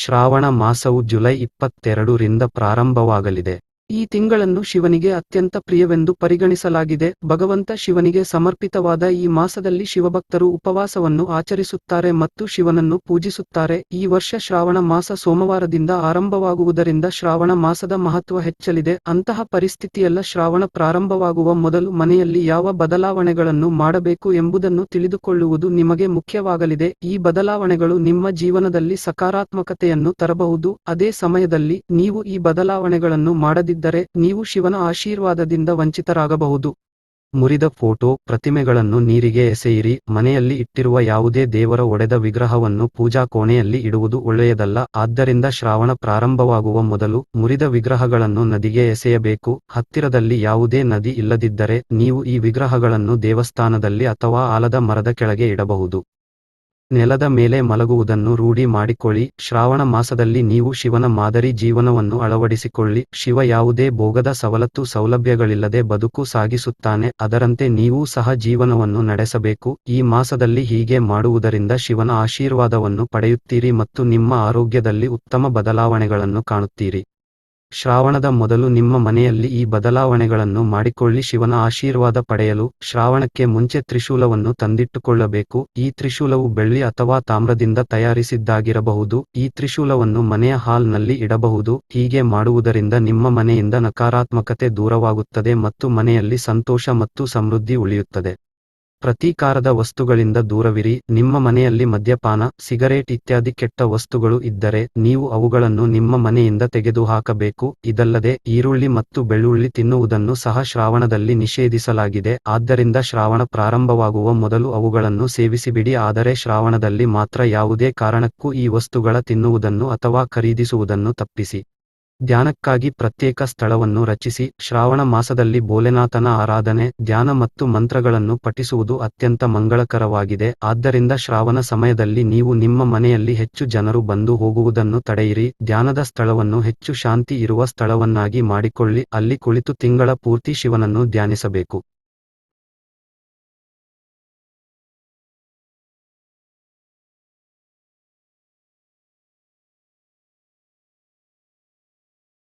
Shravana ಮಾಸವು July 22 ರಿಂದ ಪ್ರಾರಂಭವಾಗಲಿದೆ. ಈ ತಿಂಗಳನ್ನು ಶಿವನಿಗೆ ಅತ್ಯಂತ ಪ್ರಿಯವೆಂದು ಪರಿಗಣಿಸಲಾಗಿದೆ. ಭಗವಂತ ಶಿವನಿಗೆ ಸಮರ್ಪಿತವಾದ ಈ ಮಾಸದಲ್ಲಿ ಶಿವಭಕ್ತರು ಉಪವಾಸವನ್ನು ಆಚರಿಸುತ್ತಾರೆ ಮತ್ತು ಶಿವನನ್ನು ಪೂಜಿಸುತ್ತಾರೆ. ಈ ವರ್ಷ ಶ್ರಾವಣ ಮಾಸ ಸೋಮವಾರದಿಂದ ಆರಂಭವಾಗುವುದರಿಂದ ಶ್ರಾವಣ ಮಾಸದ ಮಹತ್ವ ಹೆಚ್ಚಲಿದೆ. ಅಂತಹ ಪರಿಸ್ಥಿತಿಯಲ್ಲ ಶ್ರಾವಣ ಪ್ರಾರಂಭವಾಗುವ ಮೊದಲು ಮನೆಯಲ್ಲಿ ಯಾವ ಬದಲಾವಣೆಗಳನ್ನು ಮಾಡಬೇಕು ಎಂಬುದನ್ನು ತಿಳಿದುಕೊಳ್ಳುವುದು ನಿಮಗೆ ಮುಖ್ಯವಾಗಲಿದೆ. ಈ ಬದಲಾವಣೆಗಳು ನಿಮ್ಮ ಜೀವನದಲ್ಲಿ ಸಕಾರಾತ್ಮಕತೆಯನ್ನು ತರಬಹುದು. ಅದೇ ಸಮಯದಲ್ಲಿ ನೀವು ಈ ಬದಲಾವಣೆಗಳನ್ನು ಮಾಡದಿದ್ದರೆ ನೀವು ಶಿವನ ಆಶೀರ್ವಾದದಿಂದ ವಂಚಿತರಾಗಬಹುದು. ಮುರಿದ ಫೋಟೋ, ಪ್ರತಿಮೆಗಳನ್ನು ನೀರಿಗೆ ಎಸೆಯಿರಿ. ಮನೆಯಲ್ಲಿ ಇಟ್ಟಿರುವ ಯಾವುದೇ ದೇವರ ಒಡೆದ ವಿಗ್ರಹವನ್ನು ಪೂಜಾ ಕೋಣೆಯಲ್ಲಿ ಇಡುವುದು ಒಳ್ಳೆಯದಲ್ಲ. ಆದ್ದರಿಂದ ಶ್ರಾವಣ ಪ್ರಾರಂಭವಾಗುವ ಮೊದಲು ಮುರಿದ ವಿಗ್ರಹಗಳನ್ನು ನದಿಗೆ ಎಸೆಯಬೇಕು. ಹತ್ತಿರದಲ್ಲಿ ಯಾವುದೇ ನದಿ ಇಲ್ಲದಿದ್ದರೆ ನೀವು ಈ ವಿಗ್ರಹಗಳನ್ನು ದೇವಸ್ಥಾನದಲ್ಲಿ ಅಥವಾ ಆಲದ ಮರದ ಕೆಳಗೆ ಇಡಬಹುದು. ನೆಲದ ಮೇಲೆ ಮಲಗುವುದನ್ನು ರೂಢಿ ಮಾಡಿಕೊಳ್ಳಿ. ಶ್ರಾವಣ ಮಾಸದಲ್ಲಿ ನೀವು ಶಿವನ ಮಾದರಿ ಜೀವನವನ್ನು ಅಳವಡಿಸಿಕೊಳ್ಳಿ. ಶಿವ ಯಾವುದೇ ಭೋಗದ ಸವಲತ್ತು ಸೌಲಭ್ಯಗಳಿಲ್ಲದೆ ಬದುಕು ಸಾಗಿಸುತ್ತಾನೆ. ಅದರಂತೆ ನೀವೂ ಸಹ ಜೀವನವನ್ನು ನಡೆಸಬೇಕು. ಈ ಮಾಸದಲ್ಲಿ ಹೀಗೆ ಮಾಡುವುದರಿಂದ ಶಿವನ ಆಶೀರ್ವಾದವನ್ನು ಪಡೆಯುತ್ತೀರಿ ಮತ್ತು ನಿಮ್ಮ ಆರೋಗ್ಯದಲ್ಲಿ ಉತ್ತಮ ಬದಲಾವಣೆಗಳನ್ನು ಕಾಣುತ್ತೀರಿ. ಶ್ರಾವಣದ ಮೊದಲು ನಿಮ್ಮ ಮನೆಯಲ್ಲಿ ಈ ಬದಲಾವಣೆಗಳನ್ನು ಮಾಡಿಕೊಳ್ಳಿ. ಶಿವನ ಆಶೀರ್ವಾದ ಪಡೆಯಲು ಶ್ರಾವಣಕ್ಕೆ ಮುಂಚೆ ತ್ರಿಶೂಲವನ್ನು ತಂದಿಟ್ಟುಕೊಳ್ಳಬೇಕು. ಈ ತ್ರಿಶೂಲವು ಬೆಳ್ಳಿ ಅಥವಾ ತಾಮ್ರದಿಂದ ತಯಾರಿಸಿದ್ದಾಗಿರಬಹುದು. ಈ ತ್ರಿಶೂಲವನ್ನು ಮನೆಯ ಹಾಲ್ನಲ್ಲಿ ಇಡಬಹುದು. ಹೀಗೆ ಮಾಡುವುದರಿಂದ ನಿಮ್ಮ ಮನೆಯಿಂದ ನಕಾರಾತ್ಮಕತೆ ದೂರವಾಗುತ್ತದೆ ಮತ್ತು ಮನೆಯಲ್ಲಿ ಸಂತೋಷ ಮತ್ತು ಸಮೃದ್ಧಿ ಉಳಿಯುತ್ತದೆ. ಪ್ರತೀಕಾರದ ವಸ್ತುಗಳಿಂದ ದೂರವಿರಿ. ನಿಮ್ಮ ಮನೆಯಲ್ಲಿ ಮದ್ಯಪಾನ, ಸಿಗರೇಟ್ ಇತ್ಯಾದಿ ಕೆಟ್ಟ ವಸ್ತುಗಳು ಇದ್ದರೆ ನೀವು ಅವುಗಳನ್ನು ನಿಮ್ಮ ಮನೆಯಿಂದ ತೆಗೆದುಹಾಕಬೇಕು. ಇದಲ್ಲದೆ ಈರುಳ್ಳಿ ಮತ್ತು ಬೆಳ್ಳುಳ್ಳಿ ತಿನ್ನುವುದನ್ನು ಸಹ ಶ್ರಾವಣದಲ್ಲಿ ನಿಷೇಧಿಸಲಾಗಿದೆ. ಆದ್ದರಿಂದ ಶ್ರಾವಣ ಪ್ರಾರಂಭವಾಗುವ ಮೊದಲು ಅವುಗಳನ್ನು ಸೇವಿಸಿಬಿಡಿ. ಆದರೆ ಶ್ರಾವಣದಲ್ಲಿ ಮಾತ್ರ ಯಾವುದೇ ಕಾರಣಕ್ಕೂ ಈ ವಸ್ತುಗಳ ತಿನ್ನುವುದನ್ನು ಅಥವಾ ಖರೀದಿಸುವುದನ್ನು ತಪ್ಪಿಸಿ. ಧ್ಯಾನಕ್ಕಾಗಿ ಪ್ರತ್ಯೇಕ ಸ್ಥಳವನ್ನು ರಚಿಸಿ. ಶ್ರಾವಣ ಮಾಸದಲ್ಲಿ ಭೋಲೆನಾಥನ ಆರಾಧನೆ, ಧ್ಯಾನ ಮತ್ತು ಮಂತ್ರಗಳನ್ನು ಪಠಿಸುವುದು ಅತ್ಯಂತ ಮಂಗಳಕರವಾಗಿದೆ. ಆದ್ದರಿಂದ ಶ್ರಾವಣ ಸಮಯದಲ್ಲಿ ನೀವು ನಿಮ್ಮ ಮನೆಯಲ್ಲಿ ಹೆಚ್ಚು ಜನರು ಬಂದು ಹೋಗುವುದನ್ನು ತಡೆಯಿರಿ. ಧ್ಯಾನದ ಸ್ಥಳವನ್ನು ಹೆಚ್ಚು ಶಾಂತಿ ಇರುವ ಸ್ಥಳವನ್ನಾಗಿ ಮಾಡಿಕೊಳ್ಳಿ. ಅಲ್ಲಿ ಕುಳಿತು ತಿಂಗಳ ಪೂರ್ತಿ ಶಿವನನ್ನು ಧ್ಯಾನಿಸಬೇಕು.